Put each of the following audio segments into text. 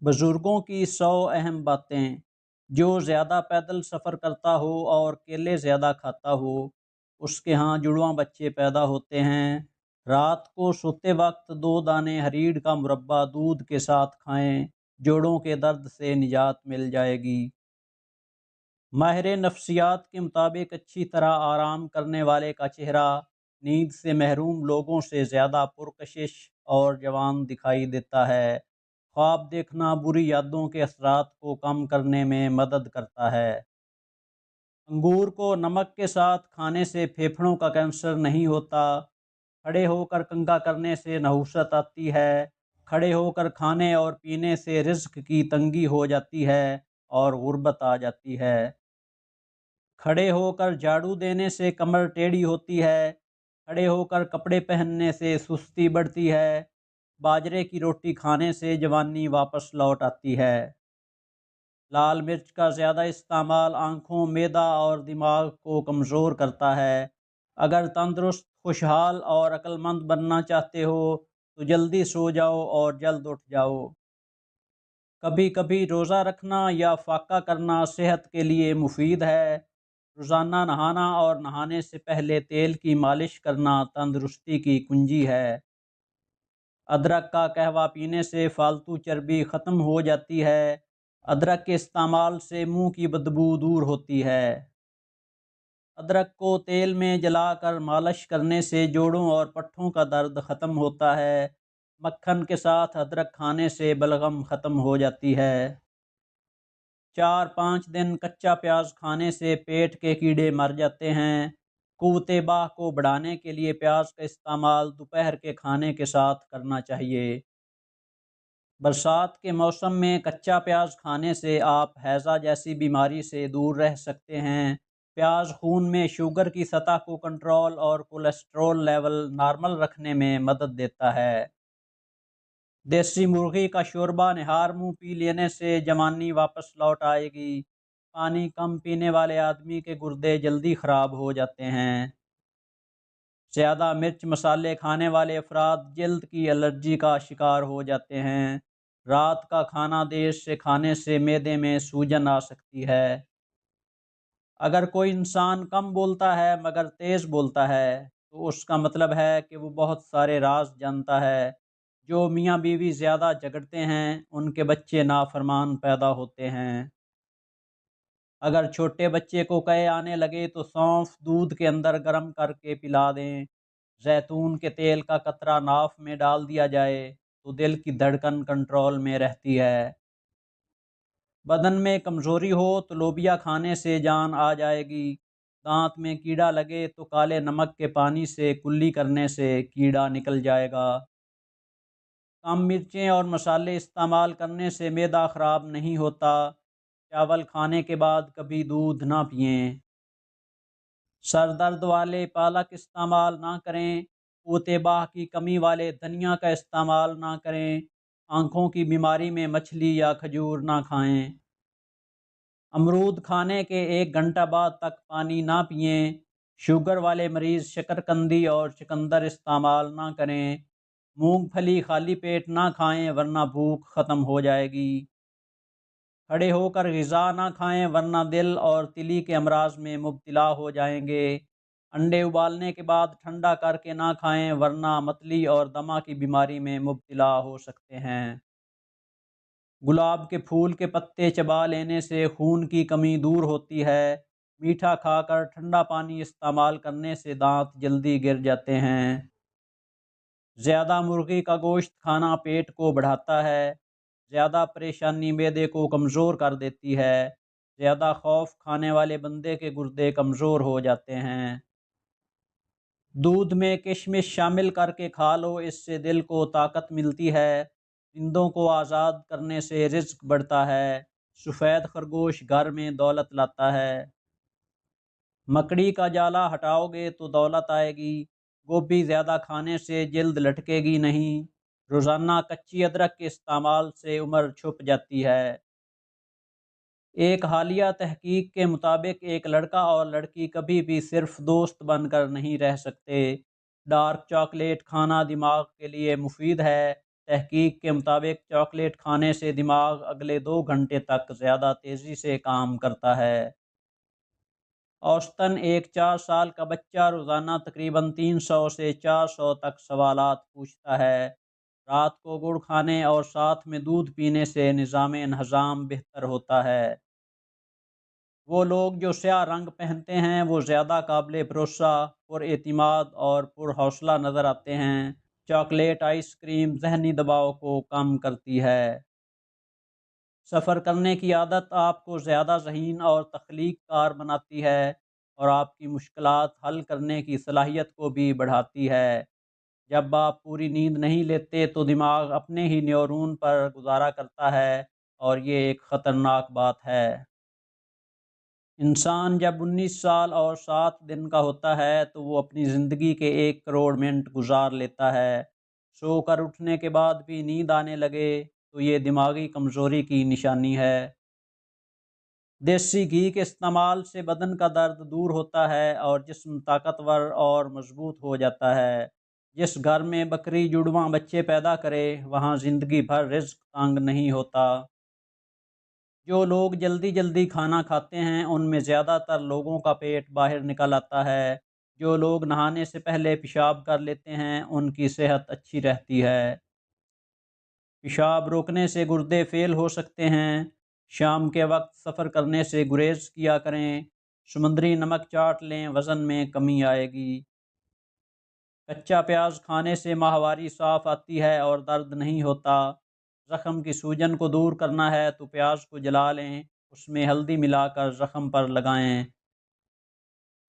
بزرگوں کی 100 اہم باتیں۔ جو زیادہ پیدل سفر کرتا ہو اور کیلے زیادہ کھاتا ہو اس کے ہاں جڑواں بچے پیدا ہوتے ہیں۔ رات کو سوتے وقت 2 دانے ہریڑ کا مربع دودھ کے ساتھ کھائیں، جوڑوں کے درد سے نجات مل جائے گی۔ ماہر نفسیات کے مطابق اچھی طرح آرام کرنے والے کا چہرہ نیند سے محروم لوگوں سے زیادہ پرکشش اور جوان دکھائی دیتا ہے۔ خواب دیکھنا بری یادوں کے اثرات کو کم کرنے میں مدد کرتا ہے۔ انگور کو نمک کے ساتھ کھانے سے پھیپھڑوں کا کینسر نہیں ہوتا۔ کھڑے ہو کر کنگھا کرنے سے نحوست آتی ہے۔ کھڑے ہو کر کھانے اور پینے سے رزق کی تنگی ہو جاتی ہے اور غربت آ جاتی ہے۔ کھڑے ہو کر جھاڑو دینے سے کمر ٹیڑھی ہوتی ہے۔ کھڑے ہو کر کپڑے پہننے سے سستی بڑھتی ہے۔ باجرے کی روٹی کھانے سے جوانی واپس لوٹ آتی ہے۔ لال مرچ کا زیادہ استعمال آنکھوں، معدہ اور دماغ کو کمزور کرتا ہے۔ اگر تندرست، خوشحال اور عقل مند بننا چاہتے ہو تو جلدی سو جاؤ اور جلد اٹھ جاؤ۔ کبھی کبھی روزہ رکھنا یا فاقہ کرنا صحت کے لیے مفید ہے۔ روزانہ نہانا اور نہانے سے پہلے تیل کی مالش کرنا تندرستی کی کنجی ہے۔ ادرک کا قہوہ پینے سے فالتو چربی ختم ہو جاتی ہے۔ ادرک کے استعمال سے منہ کی بدبو دور ہوتی ہے۔ ادرک کو تیل میں جلا کر مالش کرنے سے جوڑوں اور پٹھوں کا درد ختم ہوتا ہے۔ مکھن کے ساتھ ادرک کھانے سے بلغم ختم ہو جاتی ہے۔ 4-5 دن کچا پیاز کھانے سے پیٹ کے کیڑے مر جاتے ہیں۔ قوت باہ کو بڑھانے کے لیے پیاز کا استعمال دوپہر کے کھانے کے ساتھ کرنا چاہیے۔ برسات کے موسم میں کچا پیاز کھانے سے آپ ہیضہ جیسی بیماری سے دور رہ سکتے ہیں۔ پیاز خون میں شوگر کی سطح کو کنٹرول اور کولیسٹرول لیول نارمل رکھنے میں مدد دیتا ہے۔ دیسی مرغی کا شوربہ نہار منہ پی لینے سے جوانی واپس لوٹ آئے گی۔ پانی کم پینے والے آدمی کے گردے جلدی خراب ہو جاتے ہیں۔ زیادہ مرچ مسالے کھانے والے افراد جلد کی الرجی کا شکار ہو جاتے ہیں۔ رات کا کھانا دیر سے کھانے سے معدے میں سوجن آ سکتی ہے۔ اگر کوئی انسان کم بولتا ہے مگر تیز بولتا ہے تو اس کا مطلب ہے کہ وہ بہت سارے راز جانتا ہے۔ جو میاں بیوی زیادہ جھگڑتے ہیں ان کے بچے نافرمان پیدا ہوتے ہیں۔ اگر چھوٹے بچے کو قے آنے لگے تو سونف دودھ کے اندر گرم کر کے پلا دیں۔ زیتون کے تیل کا قطرہ ناف میں ڈال دیا جائے تو دل کی دھڑکن کنٹرول میں رہتی ہے۔ بدن میں کمزوری ہو تو لوبیا کھانے سے جان آ جائے گی۔ دانت میں کیڑا لگے تو کالے نمک کے پانی سے کلی کرنے سے کیڑا نکل جائے گا۔ کم مرچیں اور مسالے استعمال کرنے سے معدہ خراب نہیں ہوتا۔ چاول کھانے کے بعد کبھی دودھ نہ پئیں۔ سر درد والے پالک استعمال نہ کریں۔ قوت باہ کی کمی والے دھنیا کا استعمال نہ کریں۔ آنکھوں کی بیماری میں مچھلی یا کھجور نہ کھائیں۔ امرود کھانے کے 1 گھنٹہ بعد تک پانی نہ پئیں۔ شوگر والے مریض شکرقندی اور چقندر استعمال نہ کریں۔ مونگ پھلی خالی پیٹ نہ کھائیں ورنہ بھوک ختم ہو جائے گی۔ کھڑے ہو کر غذا نہ کھائیں ورنہ دل اور تلی کے امراض میں مبتلا ہو جائیں گے۔ انڈے ابالنے کے بعد ٹھنڈا کر کے نہ کھائیں ورنہ متلی اور دمہ کی بیماری میں مبتلا ہو سکتے ہیں۔ گلاب کے پھول کے پتے چبا لینے سے خون کی کمی دور ہوتی ہے۔ میٹھا کھا کر ٹھنڈا پانی استعمال کرنے سے دانت جلدی گر جاتے ہیں۔ زیادہ مرغی کا گوشت کھانا پیٹ کو بڑھاتا ہے۔ زیادہ پریشانی معدے کو کمزور کر دیتی ہے۔ زیادہ خوف کھانے والے بندے کے گردے کمزور ہو جاتے ہیں۔ دودھ میں کشمش شامل کر کے کھا لو، اس سے دل کو طاقت ملتی ہے۔ پرندوں کو آزاد کرنے سے رزق بڑھتا ہے۔ سفید خرگوش گھر میں دولت لاتا ہے۔ مکڑی کا جالا ہٹاؤ گے تو دولت آئے گی۔ گوبھی زیادہ کھانے سے جلد لٹکے گی نہیں۔ روزانہ کچی ادرک کے استعمال سے عمر چھپ جاتی ہے۔ ایک حالیہ تحقیق کے مطابق ایک لڑکا اور لڑکی کبھی بھی صرف دوست بن کر نہیں رہ سکتے۔ ڈارک چاکلیٹ کھانا دماغ کے لیے مفید ہے۔ تحقیق کے مطابق چاکلیٹ کھانے سے دماغ اگلے 2 گھنٹے تک زیادہ تیزی سے کام کرتا ہے۔ اوسطاً ایک 4 سال کا بچہ روزانہ تقریباً 300 سے 400 تک سوالات پوچھتا ہے۔ رات کو گڑ کھانے اور ساتھ میں دودھ پینے سے نظام انہضام بہتر ہوتا ہے۔ وہ لوگ جو سیاہ رنگ پہنتے ہیں وہ زیادہ قابل بھروسہ، پر اعتماد اور پر حوصلہ نظر آتے ہیں۔ چاکلیٹ آئس کریم ذہنی دباؤ کو کم کرتی ہے۔ سفر کرنے کی عادت آپ کو زیادہ ذہین اور تخلیق کار بناتی ہے اور آپ کی مشکلات حل کرنے کی صلاحیت کو بھی بڑھاتی ہے۔ جب آپ پوری نیند نہیں لیتے تو دماغ اپنے ہی نیورون پر گزارا کرتا ہے اور یہ ایک خطرناک بات ہے۔ انسان جب 19 سال اور 7 دن کا ہوتا ہے تو وہ اپنی زندگی کے 1 کروڑ منٹ گزار لیتا ہے۔ سو کر اٹھنے کے بعد بھی نیند آنے لگے تو یہ دماغی کمزوری کی نشانی ہے۔ دیسی گھی کے استعمال سے بدن کا درد دور ہوتا ہے اور جسم طاقتور اور مضبوط ہو جاتا ہے۔ جس گھر میں بکری جڑواں بچے پیدا کرے وہاں زندگی بھر رزق تنگ نہیں ہوتا۔ جو لوگ جلدی جلدی کھانا کھاتے ہیں ان میں زیادہ تر لوگوں کا پیٹ باہر نکل آتا ہے۔ جو لوگ نہانے سے پہلے پیشاب کر لیتے ہیں ان کی صحت اچھی رہتی ہے۔ پیشاب روکنے سے گردے فیل ہو سکتے ہیں۔ شام کے وقت سفر کرنے سے گریز کیا کریں۔ سمندری نمک چاٹ لیں، وزن میں کمی آئے گی۔ کچا پیاز کھانے سے ماہواری صاف آتی ہے اور درد نہیں ہوتا۔ زخم کی سوجن کو دور کرنا ہے تو پیاز کو جلا لیں، اس میں ہلدی ملا کر زخم پر لگائیں۔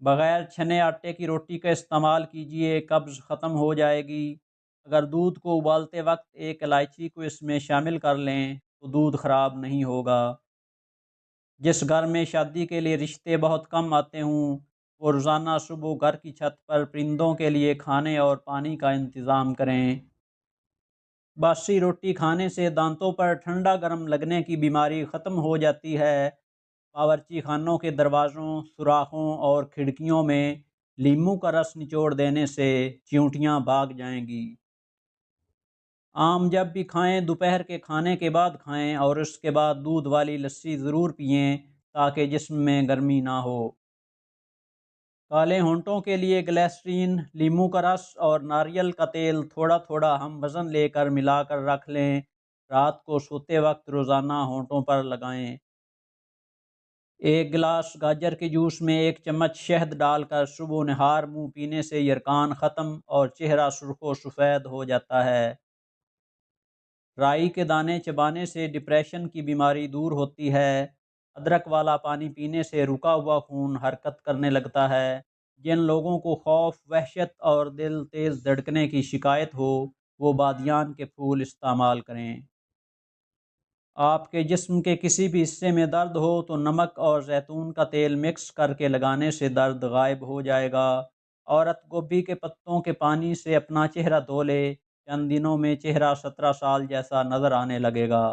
بغیر چھنے آٹے کی روٹی کا استعمال کیجیے، قبض ختم ہو جائے گی۔ اگر دودھ کو ابالتے وقت ایک الائچی کو اس میں شامل کر لیں تو دودھ خراب نہیں ہوگا۔ جس گھر میں شادی کے لیے رشتے بہت کم آتے ہوں وہ روزانہ صبح گھر کی چھت پر پرندوں کے لیے کھانے اور پانی کا انتظام کریں۔ باسی روٹی کھانے سے دانتوں پر ٹھنڈا گرم لگنے کی بیماری ختم ہو جاتی ہے۔ باورچی خانوں کے دروازوں، سوراخوں اور کھڑکیوں میں لیموں کا رس نچوڑ دینے سے چیونٹیاں بھاگ جائیں گی۔ آم جب بھی کھائیں دوپہر کے کھانے کے بعد کھائیں اور اس کے بعد دودھ والی لسی ضرور پئیں تاکہ جسم میں گرمی نہ ہو۔ کالے ہونٹوں کے لیے گلیسرین، لیموں کا رس اور ناریل کا تیل تھوڑا تھوڑا ہم وزن لے کر ملا کر رکھ لیں۔ رات کو سوتے وقت روزانہ ہونٹوں پر لگائیں۔ 1 گلاس گاجر کے جوس میں 1 چمچ شہد ڈال کر صبح و نہار منہ پینے سے یرقان ختم اور چہرہ سرخ و سفید ہو جاتا ہے۔ رائی کے دانے چبانے سے ڈپریشن کی بیماری دور ہوتی ہے۔ ادرک والا پانی پینے سے رکا ہوا خون حرکت کرنے لگتا ہے۔ جن لوگوں کو خوف، وحشت اور دل تیز دھڑکنے کی شکایت ہو وہ بادیان کے پھول استعمال کریں۔ آپ کے جسم کے کسی بھی حصے میں درد ہو تو نمک اور زیتون کا تیل مکس کر کے لگانے سے درد غائب ہو جائے گا۔ عورت گوبھی کے پتوں کے پانی سے اپنا چہرہ دھو لے، چند دنوں میں چہرہ 17 سال جیسا نظر آنے لگے گا۔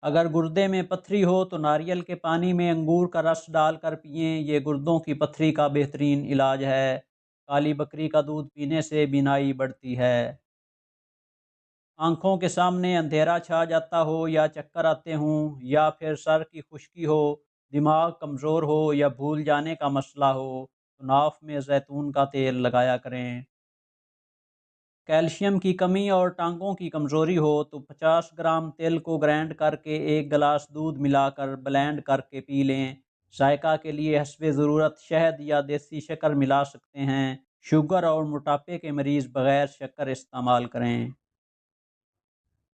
اگر گردے میں پتھری ہو تو ناریل کے پانی میں انگور کا رس ڈال کر پئیں، یہ گردوں کی پتھری کا بہترین علاج ہے۔ کالی بکری کا دودھ پینے سے بینائی بڑھتی ہے۔ آنکھوں کے سامنے اندھیرا چھا جاتا ہو یا چکر آتے ہوں یا پھر سر کی خشکی ہو، دماغ کمزور ہو یا بھول جانے کا مسئلہ ہو تو ناف میں زیتون کا تیل لگایا کریں۔ کیلشیم کی کمی اور ٹانگوں کی کمزوری ہو تو 50 گرام تل کو گرائنڈ کر کے 1 گلاس دودھ ملا کر بلینڈ کر کے پی لیں۔ ذائقہ کے لیے حسب ضرورت شہد یا دیسی شکر ملا سکتے ہیں۔ شوگر اور موٹاپے کے مریض بغیر شکر استعمال کریں۔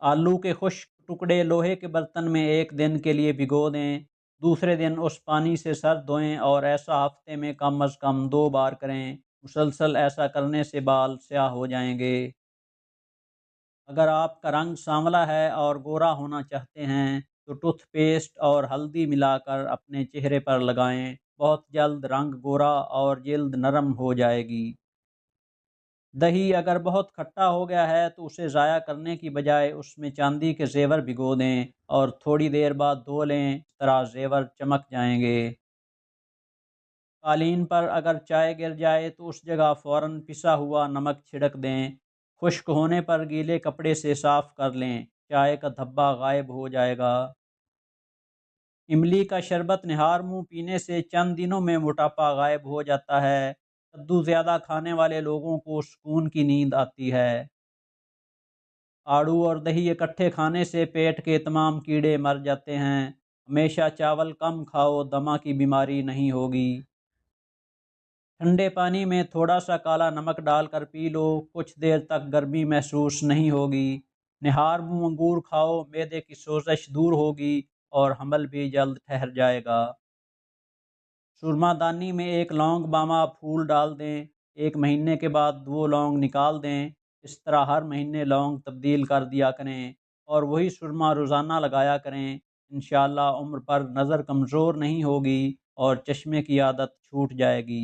آلو کے خشک ٹکڑے لوہے کے برتن میں 1 دن کے لیے بھگو دیں، دوسرے دن اس پانی سے سر دھوئیں اور ایسا ہفتے میں کم از کم 2 بار کریں۔ مسلسل ایسا کرنے سے بال سیاہ ہو جائیں گے۔ اگر آپ کا رنگ سانولا ہے اور گورا ہونا چاہتے ہیں تو ٹوتھ پیسٹ اور ہلدی ملا کر اپنے چہرے پر لگائیں، بہت جلد رنگ گورا اور جلد نرم ہو جائے گی۔ دہی اگر بہت کھٹا ہو گیا ہے تو اسے ضائع کرنے کی بجائے اس میں چاندی کے زیور بھگو دیں اور تھوڑی دیر بعد دھو لیں، اس طرح زیور چمک جائیں گے۔ قالین پر اگر چائے گر جائے تو اس جگہ فوراً پسا ہوا نمک چھڑک دیں۔ خشک ہونے پر گیلے کپڑے سے صاف کر لیں، چائے کا دھبا غائب ہو جائے گا۔ املی کا شربت نہار منہ پینے سے چند دنوں میں موٹاپا غائب ہو جاتا ہے۔ کدو زیادہ کھانے والے لوگوں کو سکون کی نیند آتی ہے۔ آڑو اور دہی اکٹھے کھانے سے پیٹ کے تمام کیڑے مر جاتے ہیں۔ ہمیشہ چاول کم کھاؤ، دمہ کی بیماری نہیں ہوگی۔ ٹھنڈے پانی میں تھوڑا سا کالا نمک ڈال کر پی لو، کچھ دیر تک گرمی محسوس نہیں ہوگی۔ نہار منہ انگور کھاؤ، معدے کی سوزش دور ہوگی اور حمل بھی جلد ٹھہر جائے گا۔ سرما دانی میں 1 لونگ باما پھول ڈال دیں، 1 مہینے کے بعد 2 لونگ نکال دیں۔ اس طرح ہر مہینے لونگ تبدیل کر دیا کریں اور وہی سرما روزانہ لگایا کریں۔ انشاءاللہ عمر پر نظر کمزور نہیں ہوگی اور چشمے کی عادت چھوٹ جائے گی۔